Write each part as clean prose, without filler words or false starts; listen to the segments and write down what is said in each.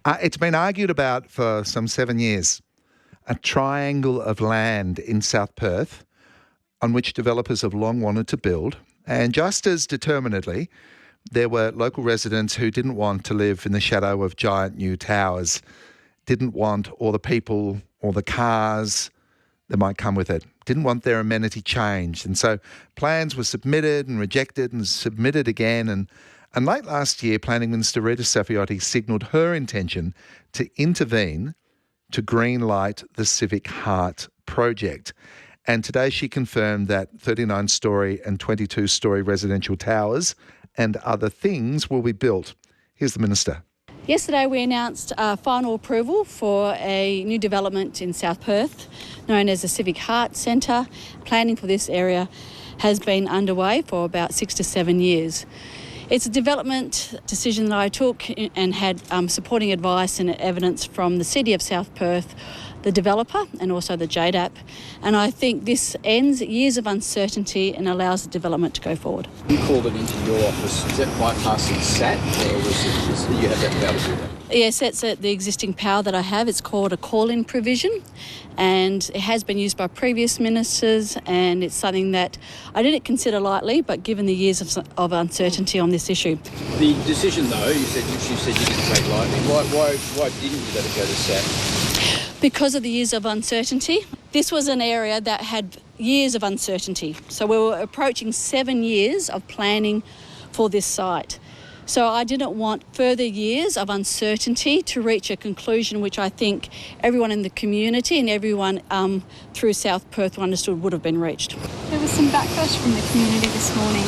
It's been argued about for some 7 years. A triangle of land in South Perth on which developers have long wanted to build. And just as determinedly, there were local residents who didn't want to live in the shadow of giant new towers, didn't want all the people or the cars that might come with it, didn't want their amenity changed. And so plans were submitted and rejected and submitted again. And late last year, Planning Minister Rita Saffioti signalled her intention to intervene to greenlight the Civic Heart project. And today she confirmed that 39-storey and 22-storey residential towers and other things will be built. Here's the Minister. Yesterday we announced final approval for a new development in South Perth known as the Civic Heart Centre. Planning for this area has been underway for about 6 to 7 years. It's a development decision that I took and had supporting advice and evidence from the City of South Perth, the developer and also the JDAP. And I think this ends years of uncertainty and allows the development to go forward. You called it into your office. Is that bypassing SAT or was you have that power to do that? Yes, that's the existing power that I have. It's called a call-in provision and it has been used by previous ministers and it's something that I didn't consider lightly, but given the years of uncertainty on this issue. The decision though, you said you didn't take lightly. Why didn't you let it go to SAT? Because of the years of uncertainty. This was an area that had years of uncertainty. So we were approaching 7 years of planning for this site. So I didn't want further years of uncertainty to reach a conclusion which I think everyone in the community and everyone through South Perth understood would have been reached. There was some backlash from the community this morning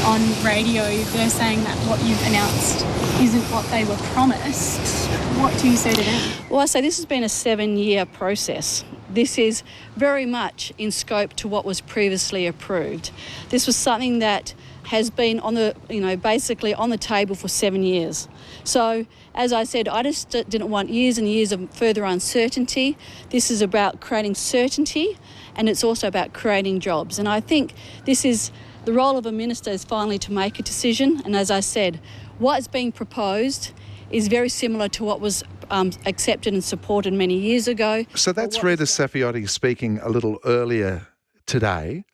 on radio. They're saying that what you've announced isn't what they were promised. What do you say to them? Well, I say this has been a 7-year process. This is very much in scope to what was previously approved. This was something that has been on the, basically on the table for 7 years. So, as I said, I just didn't want years and years of further uncertainty. This is about creating certainty and it's also about creating jobs. And I think this is the role of a minister is finally to make a decision. And as I said, what's being proposed is very similar to what was accepted and supported many years ago. So that's Rita Saffioti speaking a little earlier today.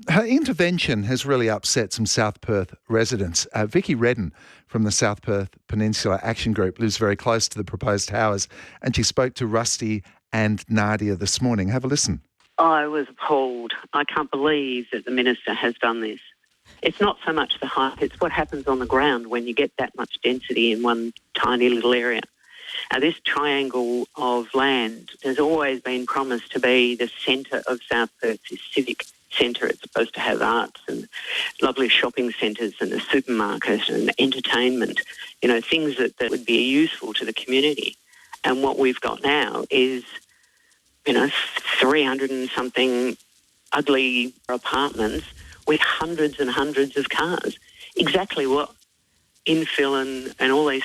Her intervention has really upset some South Perth residents. Vicky Redden from the South Perth Peninsula Action Group lives very close to the proposed towers and she spoke to Rusty and Nadia this morning. Have a listen. I was appalled. I can't believe that the Minister has done this. It's not so much the hype, it's what happens on the ground when you get that much density in one tiny little area. Now, this triangle of land has always been promised to be the centre of South Perth, this civic centre. It's supposed to have arts and lovely shopping centres and a supermarket and entertainment, things that would be useful to the community. And what we've got now is, 300 and something ugly apartments with hundreds and hundreds of cars. Exactly what infill and all these,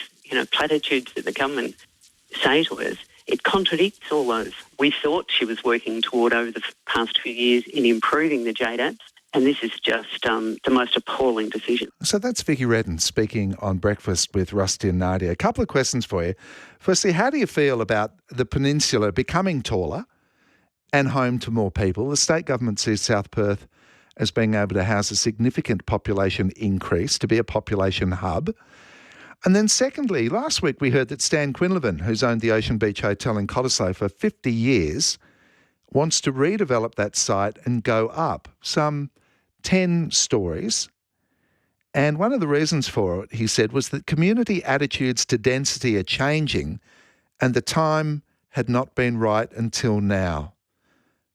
platitudes that the government say to us, it contradicts all those. We thought she was working toward over the past few years in improving the JDAPs, and this is just the most appalling decision. So that's Vicky Redden speaking on Breakfast with Rusty and Nadia. A couple of questions for you. Firstly, how do you feel about the peninsula becoming taller and home to more people? The state government sees South Perth as being able to house a significant population increase, to be a population hub. And then secondly, last week we heard that Stan Quinlivan, who's owned the Ocean Beach Hotel in Cottesloe for 50 years, wants to redevelop that site and go up some 10 stories. And one of the reasons for it, he said, was that community attitudes to density are changing and the time had not been right until now.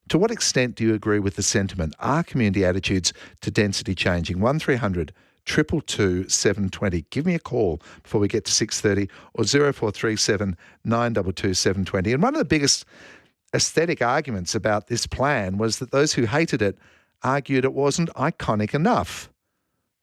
To what extent do you agree with the sentiment? Are community attitudes to density changing? 1300 222 720. Give me a call before we get to 6:30 or 0437 922 720. And one of the biggest aesthetic arguments about this plan was that those who hated it argued it wasn't iconic enough.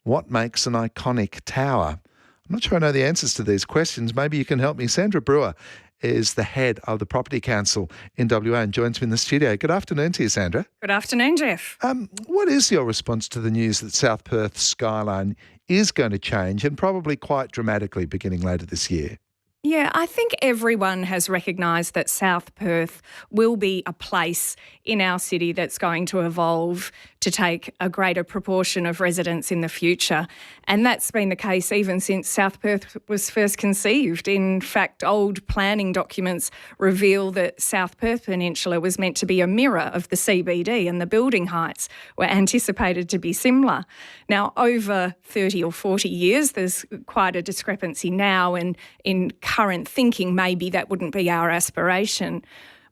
What makes an iconic tower? I'm not sure I know the answers to these questions. Maybe you can help me. Sandra Brewer is the head of the Property Council in WA and joins me in the studio. Good afternoon to you, Sandra. Good afternoon, Jeff. What is your response to the news that South Perth's skyline is going to change and probably quite dramatically beginning later this year? Yeah, I think everyone has recognised that South Perth will be a place in our city that's going to evolve to take a greater proportion of residents in the future. And that's been the case even since South Perth was first conceived. In fact, old planning documents reveal that South Perth Peninsula was meant to be a mirror of the CBD, and the building heights were anticipated to be similar. Now, over 30 or 40 years, there's quite a discrepancy now, and in current thinking, maybe that wouldn't be our aspiration.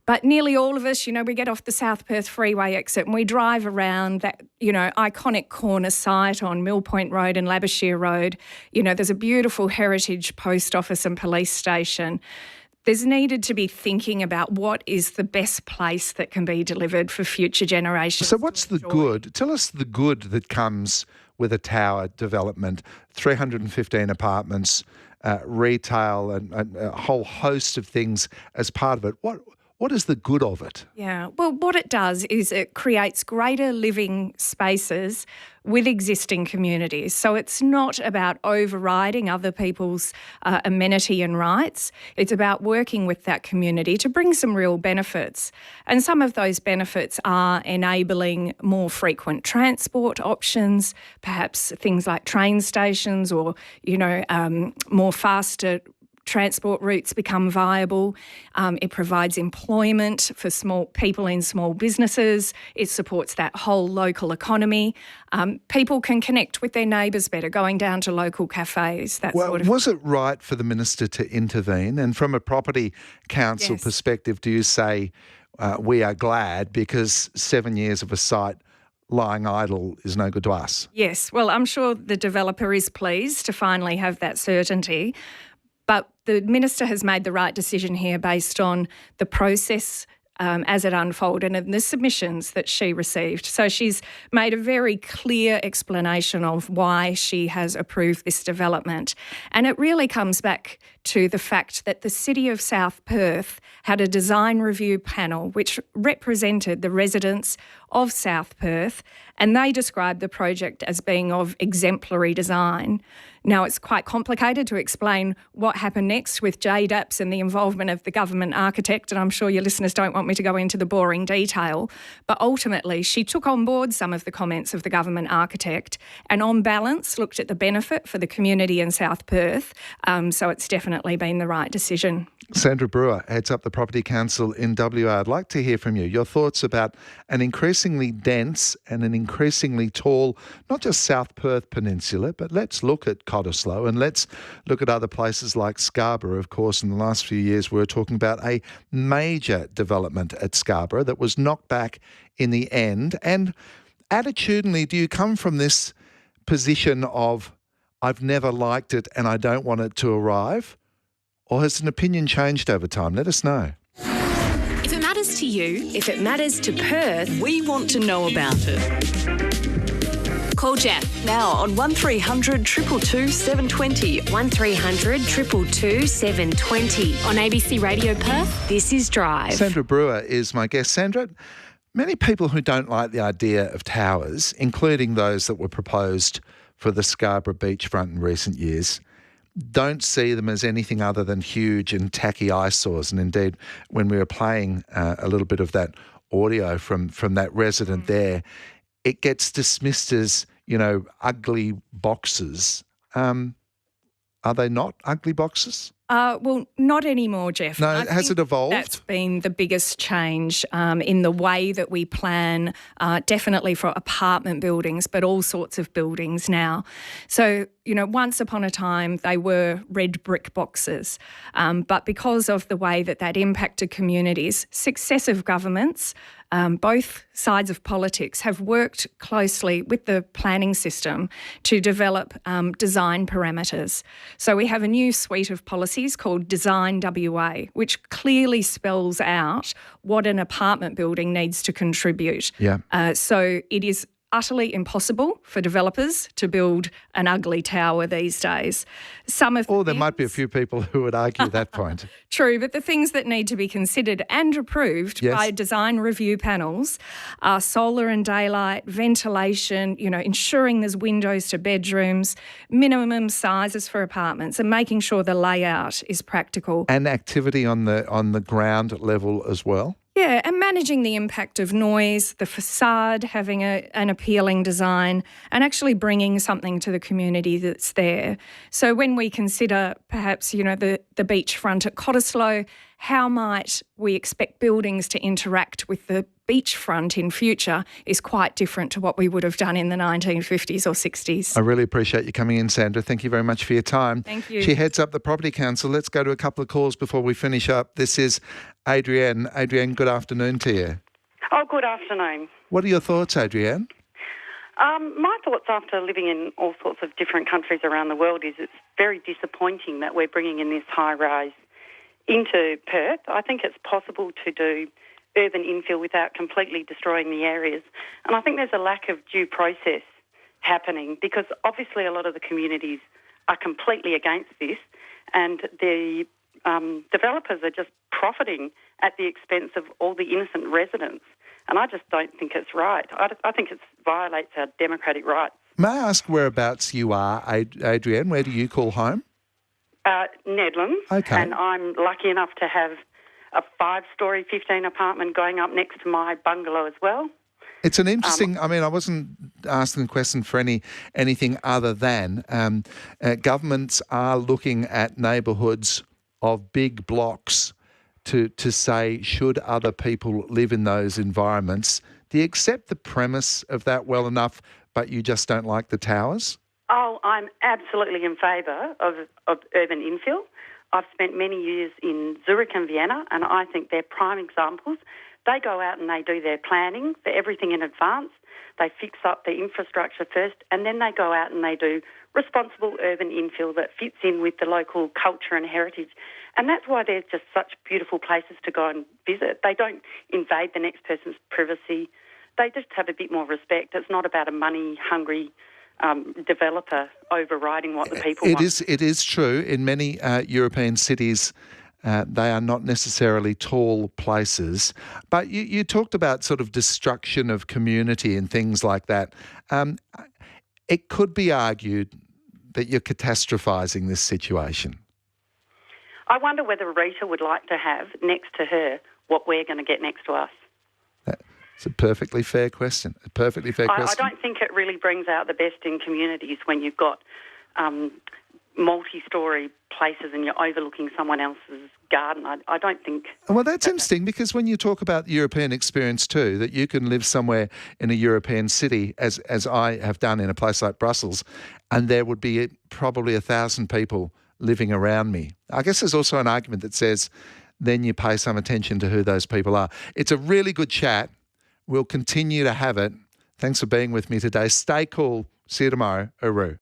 But nearly all of us, we get off the South Perth Freeway exit and we drive around that, iconic corner site on Mill Point Road and Labouchere Road. There's a beautiful heritage post office and police station. There's needed to be thinking about what is the best place that can be delivered for future generations. So what's the good? Tell us the good that comes with a tower development, 315 apartments, retail and a whole host of things as part of it. What is the good of it? Yeah, well, what it does is it creates greater living spaces with existing communities. So it's not about overriding other people's amenity and rights. It's about working with that community to bring some real benefits. And some of those benefits are enabling more frequent transport options, perhaps things like train stations or, more faster transport routes become viable. It provides employment for small people in small businesses. It supports that whole local economy. People can connect with their neighbours better, going down to local cafes, Was it right for the minister to intervene? And from a property council perspective, do you say we are glad because 7 years of a site lying idle is no good to us? Yes. Well, I'm sure the developer is pleased to finally have that certainty. But the minister has made the right decision here based on the process as it unfolded and the submissions that she received. So she's made a very clear explanation of why she has approved this development. And it really comes back to the fact that the City of South Perth had a design review panel which represented the residents of South Perth, and they described the project as being of exemplary design. Now, it's quite complicated to explain what happened next with JDAPs and the involvement of the government architect, and I'm sure your listeners don't want me to go into the boring detail, but ultimately she took on board some of the comments of the government architect and on balance looked at the benefit for the community in South Perth, so it's definitely been the right decision. Sandra Brewer heads up the Property Council in WA. I'd like to hear from you, your thoughts about an increasingly dense and an increasingly tall, not just South Perth Peninsula, but let's look at Cottesloe and let's look at other places like Scarborough. Of course, in the last few years, we were talking about a major development at Scarborough that was knocked back in the end. And attitudinally, do you come from this position of, I've never liked it and I don't want it to arrive? Or has an opinion changed over time? Let us know. If it matters to you, if it matters to Perth, we want to know about it. Call Jeff now on 1300 222 720. 1300 222 720. On ABC Radio Perth, this is Drive. Sandra Brewer is my guest. Sandra, many people who don't like the idea of towers, including those that were proposed for the Scarborough beachfront in recent years, don't see them as anything other than huge and tacky eyesores. And indeed, when we were playing a little bit of that audio from that resident there, it gets dismissed as, ugly boxes. Are they not ugly boxes? Well, not anymore, Jeff. No, has it evolved? That's been the biggest change in the way that we plan, definitely for apartment buildings, but all sorts of buildings now. So, once upon a time, they were red brick boxes. But because of the way that impacted communities, successive governments, both sides of politics, have worked closely with the planning system to develop design parameters. So we have a new suite of policies called Design WA, which clearly spells out what an apartment building needs to contribute. Yeah. So it is utterly impossible for developers to build an ugly tower these days. There might be a few people who would argue that point. True, but the things that need to be considered and approved by design review panels are solar and daylight, ventilation, ensuring there's windows to bedrooms, minimum sizes for apartments, and making sure the layout is practical. And activity on the ground level as well. Yeah, and managing the impact of noise, the facade having an appealing design, and actually bringing something to the community that's there. So when we consider perhaps, the beachfront at Cottesloe, how might we expect buildings to interact with the beachfront in future is quite different to what we would have done in the 1950s or 60s. I really appreciate you coming in, Sandra. Thank you very much for your time. Thank you. She heads up the Property Council. Let's go to a couple of calls before we finish up. This is Adrienne. Adrienne, good afternoon to you. Oh, good afternoon. What are your thoughts, Adrienne? My thoughts after living in all sorts of different countries around the world is it's very disappointing that we're bringing in this high-rise into Perth. I think it's possible to do urban infill without completely destroying the areas. And I think there's a lack of due process happening because obviously a lot of the communities are completely against this and the developers are just profiting at the expense of all the innocent residents. And I just don't think it's right. I think it violates our democratic rights. May I ask whereabouts you are, Adrienne? Where do you call home? Nedlands. Okay. And I'm lucky enough to have a 5-storey 15 apartment going up next to my bungalow as well. It's an interesting, I wasn't asking the question for anything other than governments are looking at neighbourhoods of big blocks to say, should other people live in those environments? Do you accept the premise of that well enough, but you just don't like the towers? Oh, I'm absolutely in favour of urban infill. I've spent many years in Zurich and Vienna, and I think they're prime examples. They go out and they do their planning for everything in advance. They fix up the infrastructure first, and then they go out and they do responsible urban infill that fits in with the local culture and heritage. And that's why they're just such beautiful places to go and visit. They don't invade the next person's privacy. They just have a bit more respect. It's not about a money-hungry developer overriding what the people want. It is true. In many European cities, they are not necessarily tall places. But you talked about sort of destruction of community and things like that. It could be argued that you're catastrophising this situation. I wonder whether Rita would like to have next to her what we're going to get next to us. It's a perfectly fair question. I don't think it really brings out the best in communities when you've got multi-storey places and you're overlooking someone else's garden. I don't think... Well, that's interesting because when you talk about the European experience too, that you can live somewhere in a European city, as I have done in a place like Brussels, and there would be probably 1,000 people living around me. I guess there's also an argument that says then you pay some attention to who those people are. It's a really good chat. We'll continue to have it. Thanks for being with me today. Stay cool. See you tomorrow. Uru.